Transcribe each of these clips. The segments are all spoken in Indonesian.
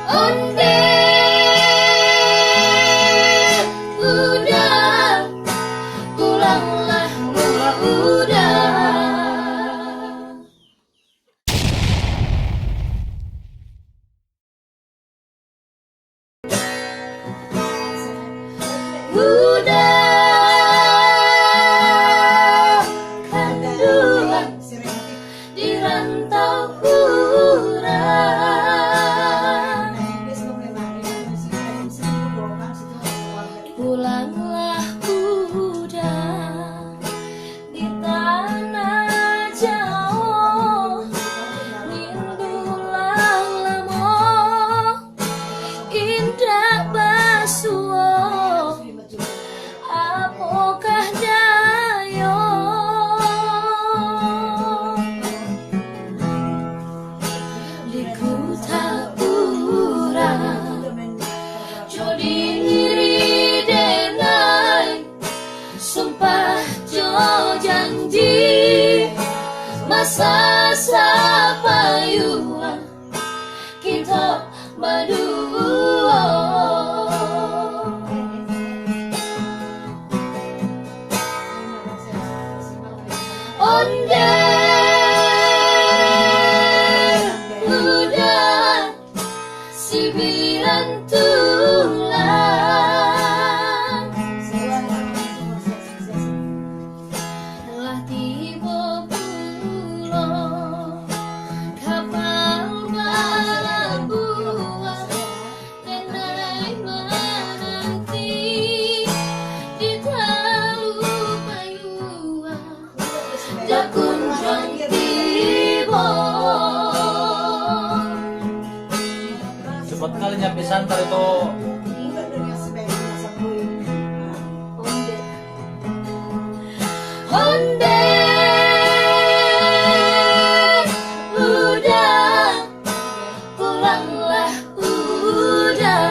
Onde udah pulanglah udah. Udah kanduan di rantau kurang. Pulanglah udah di tanah jauh, rindulah lamo indah basuh, apakah dayo di kota urang jodi diri denai sumpah jo janji masa sapayuan kita berdua. Onde udah sibiran tulang telah tiba pulau kapal Balabuah, nenai menanti di Talu Payuah jakun tiba. Cepat kali nyampe santar itu. Onde udah pulanglah udah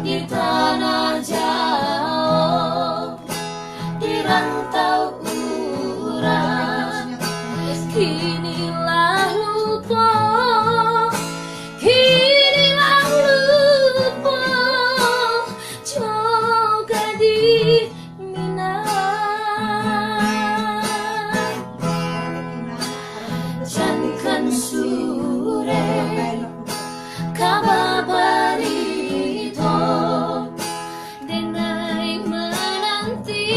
di tanah jauh, di rantau urang, kinilah lupa, kinilah lupa, juga di Minang. Jangan sure kababarito, denai menanti,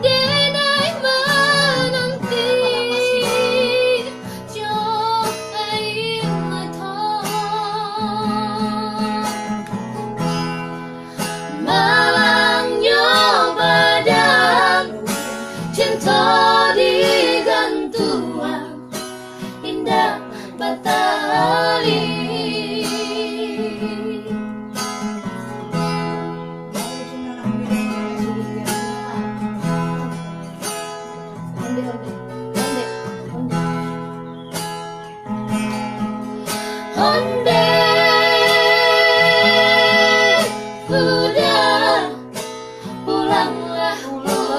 denai menanti, jo aing mata malangnya badan cinta digantuan indah batali. Onde udah pulanglah udah.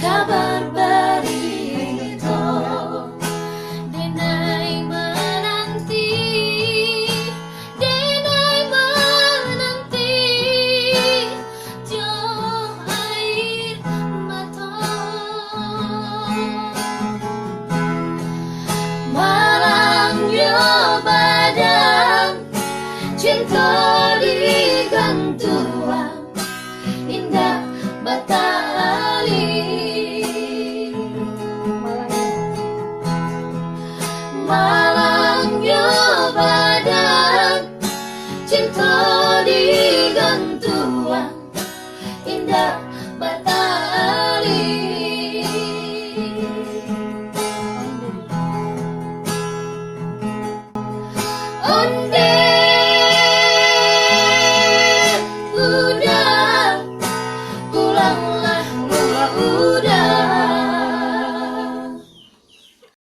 kabar berito. Denai menanti, denai menanti, jauh air mata. Malangnya badan, cinta digantuan, indah batali. Malangnya badan, cinta digantuan, indah batali. Onde